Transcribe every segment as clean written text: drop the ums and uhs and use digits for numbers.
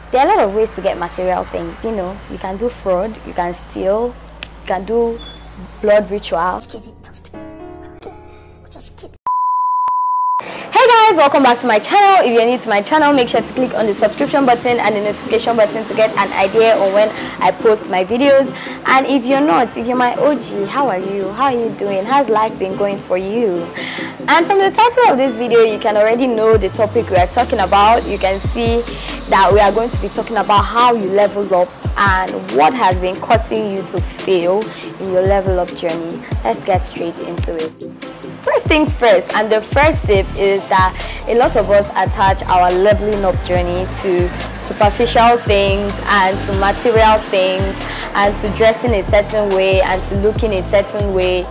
There are a lot of ways to get material things. You know, you can do fraud, you can steal, you can do blood ritual. Hey guys, welcome back to my channel. If you're new to my channel, make sure to click on the subscription button and the notification button to get an idea on when I post my videos. And if you're not, if you're my OG, how are you? How are you doing? How's life been going for you? And from the title of this video, you can already know the topic we are talking about. You can see that we are going to be talking about how you level up and what has been causing you to fail in your level up journey. Let's get straight into it. First things first, and the first tip is that a lot of us attach our leveling up journey to superficial things and to material things and to dressing a certain way and to looking a certain way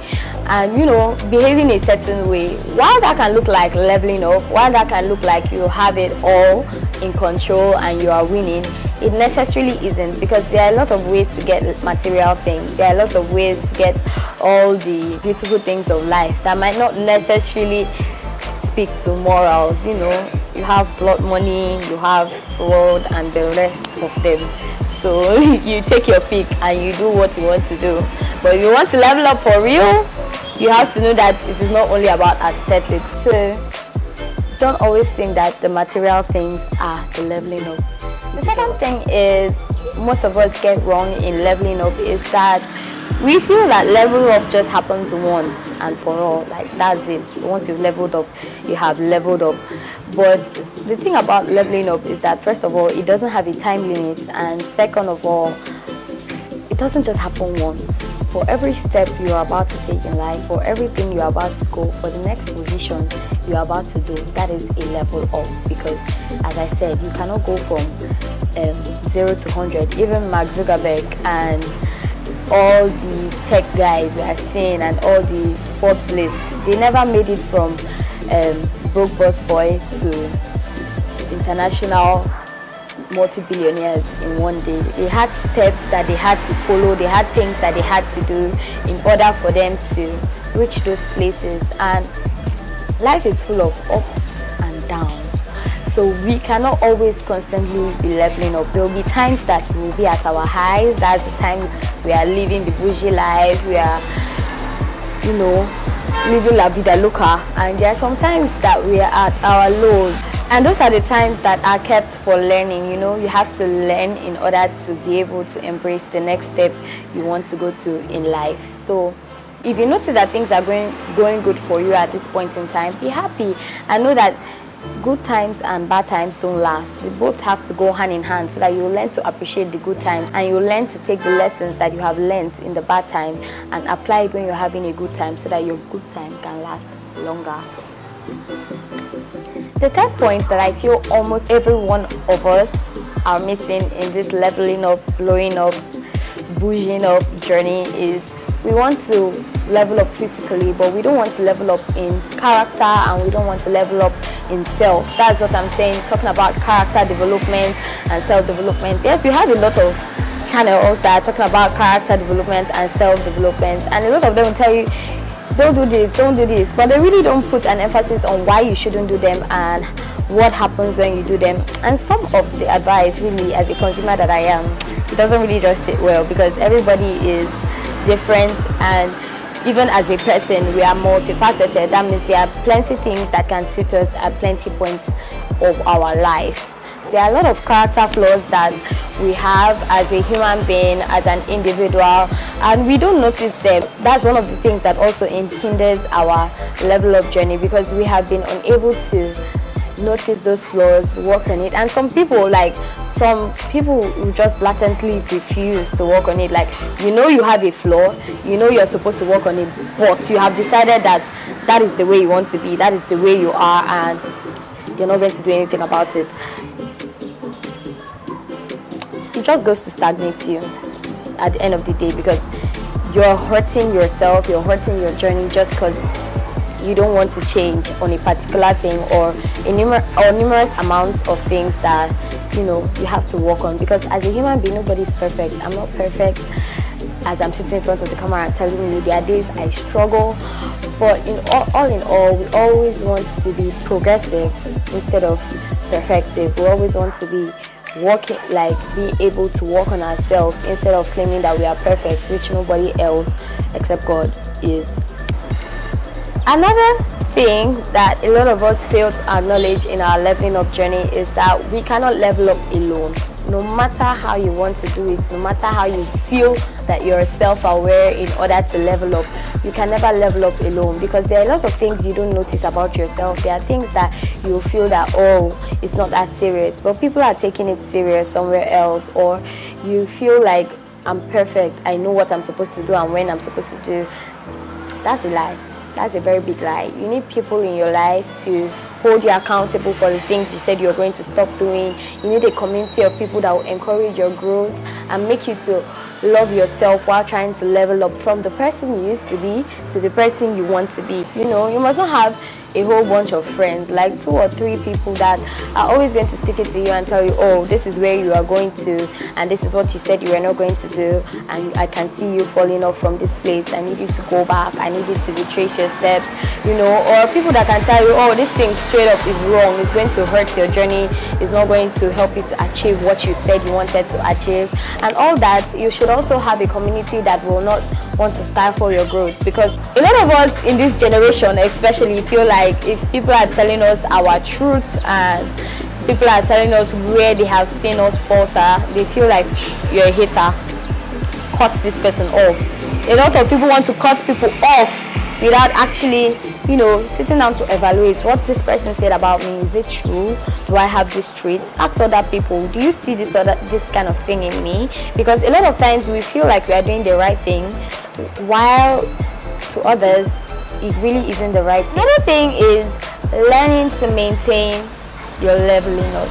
and, you know, behaving a certain way. While that can look like leveling up, while that can look like you have it all in control and you are winning, it necessarily isn't, because there are a lot of ways to get material things. There are a lot of ways to get all the beautiful things of life that might not necessarily speak to morals. You know, you have blood money, you have fraud, and the rest of them. So you take your pick and you do what you want to do. But if you want to level up for real, you have to know that it is not only about aesthetics. So don't always think that the material things are the leveling up. The second thing is, most of us get wrong in leveling up is that we feel that level up just happens once and for all. Like, that's it. Once you've leveled up, you have leveled up. But the thing about leveling up is that, first of all, it doesn't have a time limit, and second of all, it doesn't just happen once. For every step you are about to take in life, for everything you are about to go, for the next position you are about to do, that is a level up. Because, as I said, you cannot go from 0 to 100. Even Mark Zuckerberg and all the tech guys we are seeing and all the Forbes list, they never made it from broke boss boy to international multi-billionaires in one day. They had steps that they had to follow, they had things that they had to do in order for them to reach those places. And life is full of ups and downs, so we cannot always constantly be leveling up. There will be times that we will be at our highs. That's the time we are living the bougie life, we are, you know, living la vida loca. And there are some times that we are at our lows, and those are the times that are kept for learning. You know, you have to learn in order to be able to embrace the next step you want to go to in life. So if you notice that things are going good for you at this point in time, be happy and know that good times and bad times don't last. They both have to go hand in hand, so that you learn to appreciate the good times and you learn to take the lessons that you have learned in the bad time and apply it when you're having a good time, so that your good time can last longer. The third point that I feel almost every one of us are missing in this leveling up, blowing up, bouging up journey is we want to level up physically, but we don't want to level up in character, and we don't want to level up in self. That's what I'm saying, talking about character development and self-development. Yes, we have a lot of channels that are talking about character development and self-development, and a lot of them will tell you, don't do this, don't do this, but they really don't put an emphasis on why you shouldn't do them and what happens when you do them. And some of the advice, really, as a consumer that I am, it doesn't really just sit well, because everybody is different, and even as a person, we are multifaceted. That means there are plenty things that can suit us at plenty points of our life. There are a lot of character flaws that we have as a human being, as an individual, and we don't notice them. That's one of the things that also hinders our level up journey, because we have been unable to notice those flaws, work on it. And some people who just blatantly refuse to work on it. Like, you know you have a flaw, you know you're supposed to work on it, but you have decided that that is the way you want to be, that is the way you are, and you're not going to do anything about it. It just goes to stagnate you at the end of the day, because you're hurting yourself, you're hurting your journey just because you don't want to change on a particular thing or numerous amounts of things that, you know, you have to work on. Because as a human being, nobody's perfect. I'm not perfect. As I'm sitting in front of the camera and telling you, there are days I struggle, but all in all, we always want to be progressive instead of perfective. We always want to be working, like be able to work on ourselves instead of claiming that we are perfect, which nobody else except God is. Another thing that a lot of us fail to acknowledge in our leveling up journey is that we cannot level up alone. No matter how you want to do it, no matter how you feel that you're self-aware in order to level up, you can never level up alone, because there are a lot of things you don't notice about yourself. There are things that you feel that, oh, it's not that serious, but people are taking it serious somewhere else. Or you feel like, I'm perfect, I know what I'm supposed to do and when I'm supposed to do. That's a lie. That's a very big lie. You need people in your life to hold you accountable for the things you said you're going to stop doing. You need a community of people that will encourage your growth and make you to love yourself while trying to level up from the person you used to be to the person you want to be. You know, you must not have a whole bunch of friends, like 2 or 3 people that are always going to stick it to you and tell you, oh, this is where you are going to, and this is what you said you were not going to do, and I can see you falling off from this place. I need you to go back. I need you to retrace your steps, you know. Or people that can tell you, oh, this thing straight up is wrong, it's going to hurt your journey, it's not going to help you to achieve what you said you wanted to achieve, and all that. You should also have a community that will not want to stifle your growth, because a lot of us in this generation especially feel like if people are telling us our truth and people are telling us where they have seen us falter, they feel like you're a hater, cut this person off. A lot of people want to cut people off without actually, you know, sitting down to evaluate what this person said about me. Is it true? Do I have this trait? Ask other people, do you see this kind of thing in me? Because a lot of times we feel like we are doing the right thing, while to others it really isn't the right thing. Another thing is learning to maintain your leveling up.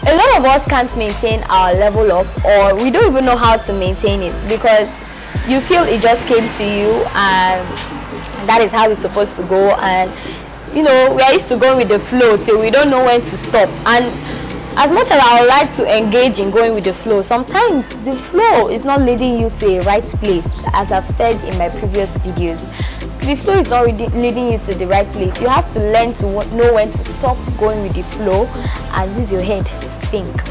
A lot of us can't maintain our level up, or we don't even know how to maintain it, because you feel it just came to you and that is how it's supposed to go, and you know, we are used to going with the flow till we don't know when to stop. And as much as I would like to engage in going with the flow, sometimes the flow is not leading you to a right place. As I've said in my previous videos, the flow is not leading you to the right place. You have to learn to know when to stop going with the flow and use your head to think.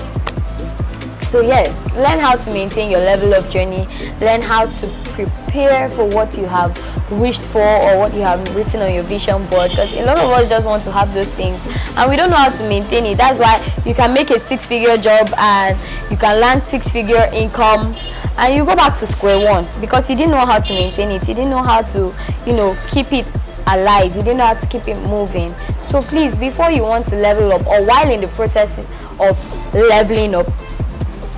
So yes, learn how to maintain your level of journey. Learn how to prepare for what you have wished for or what you have written on your vision board, because a lot of us just want to have those things and we don't know how to maintain it. That's why you can make a 6-figure job and you can land 6-figure income and you go back to square one because you didn't know how to maintain it. You didn't know how to, you know, keep it alive. You didn't know how to keep it moving. So please, before you want to level up or while in the process of leveling up,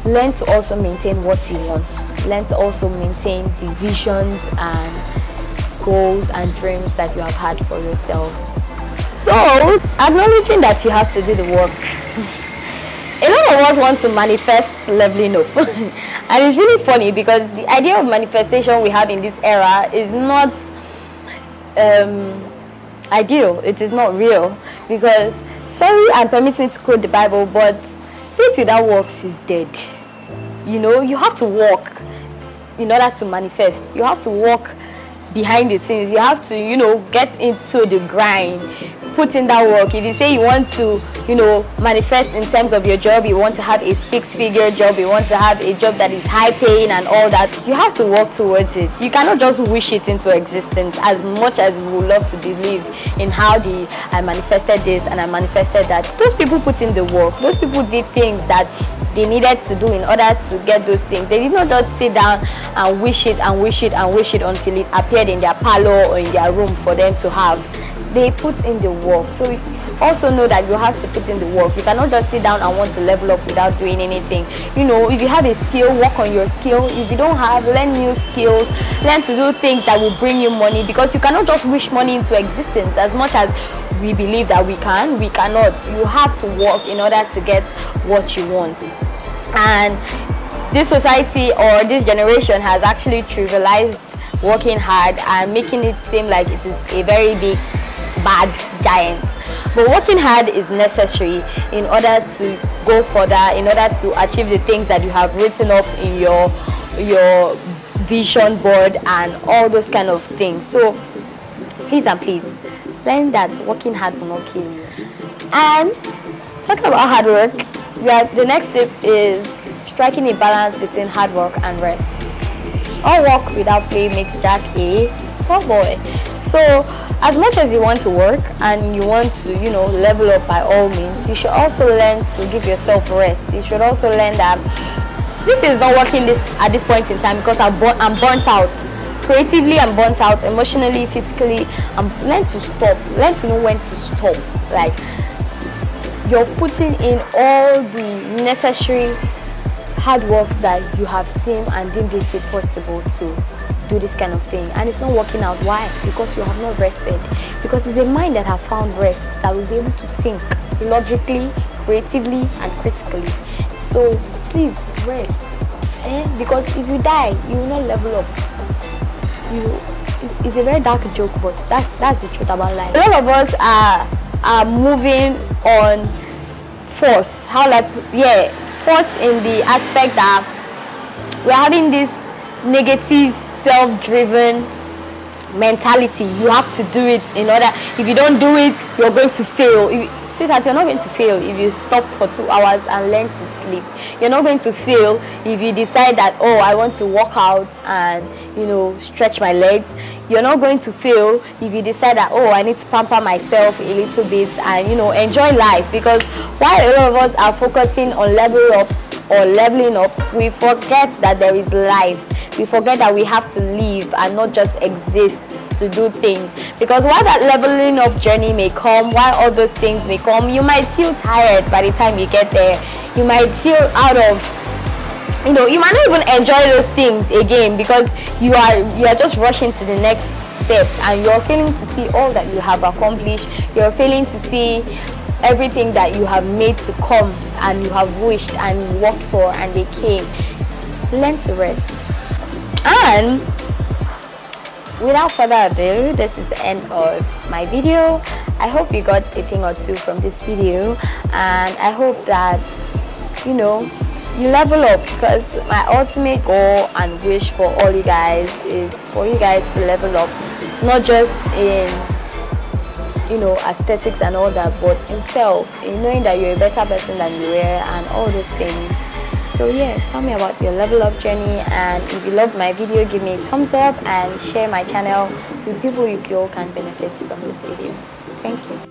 learn to also maintain what you want. Learn to also maintain the visions and goals and dreams that you have had for yourself. So, acknowledging that you have to do the work. A lot of us want to manifest leveling up. And it's really funny because the idea of manifestation we have in this era is not ideal. It is not real. Because, sorry, and permit me to quote the Bible, but faith without works is dead. You know, you have to walk in order to manifest. You have to walk behind the scenes. You have to, you know, get into the grind, put in that work. If you say you want to, you know, manifest in terms of your job, you want to have a 6-figure job, you want to have a job that is high paying and all that, you have to work towards it. You cannot just wish it into existence. As much as we would love to believe in how I manifested this and I manifested that, those people put in the work. Those people did things that they needed to do in order to get those things. They did not just sit down and wish it and wish it and wish it until it appeared in their parlor or in their room for them to have. They put in the work. So also know that you have to put in the work. You cannot just sit down and want to level up without doing anything. You know, if you have a skill, work on your skill. If you don't have, learn new skills. Learn to do things that will bring you money, because you cannot just wish money into existence. As much as we believe that we cannot. You have to work in order to get what you want. And this society or this generation has actually trivialized working hard and making it seem like it is a very big bad giant. But working hard is necessary in order to go further, in order to achieve the things that you have written up in your vision board and all those kind of things. So please and please learn that working hard will not kill you. And talking about hard work, The next tip is striking a balance between hard work and rest. All work without play makes Jack a poor boy. So as much as you want to work and you want to, level up, by all means, you should also learn to give yourself rest. You should also learn that this is not working at this point in time because I'm burnt out. Creatively, I'm burnt out. Emotionally, physically, learn to stop. Learn to know when to stop. Like, you're putting in all the necessary hard work that you have seen and deemed it possible to do this kind of thing, and it's not working out. Why? Because you have not rested. Because it's a mind that has found rest that will be able to think logically, creatively, and critically. So please rest. Because if you die, you will not level up. It's a very dark joke, but that's the truth about life. A lot of us are moving on force. Force in the aspect that we're having this negative, self-driven mentality. You have to do it in order. If you don't do it, you're going to fail. Sweetheart, you're not going to fail if you stop for 2 hours and learn to sleep. You're not going to fail if you decide that, oh, I want to work out and stretch my legs. You're not going to fail if you decide that, oh, I need to pamper myself a little bit and enjoy life. Because while a lot of us are focusing on leveling up, we forget that there is life. We forget that we have to live and not just exist to do things. Because while that leveling up journey may come, while all those things may come, you might feel tired by the time you get there. You might feel out of, you might not even enjoy those things again because you are just rushing to the next step, and you're failing to see all that you have accomplished. You're failing to see everything that you have made to come and you have wished and worked for, and they came. Learn to rest. And without further ado, this is the end of my video. I hope you got a thing or two from this video, and I hope that you level up, because my ultimate goal and wish for all you guys is for you guys to level up, not just in aesthetics and all that, but in self, in knowing that you're a better person than you were and all those things. So yeah, tell me about your level up journey, and if you loved my video, give me a thumbs up and share my channel with people you feel can benefit from this video. Thank you.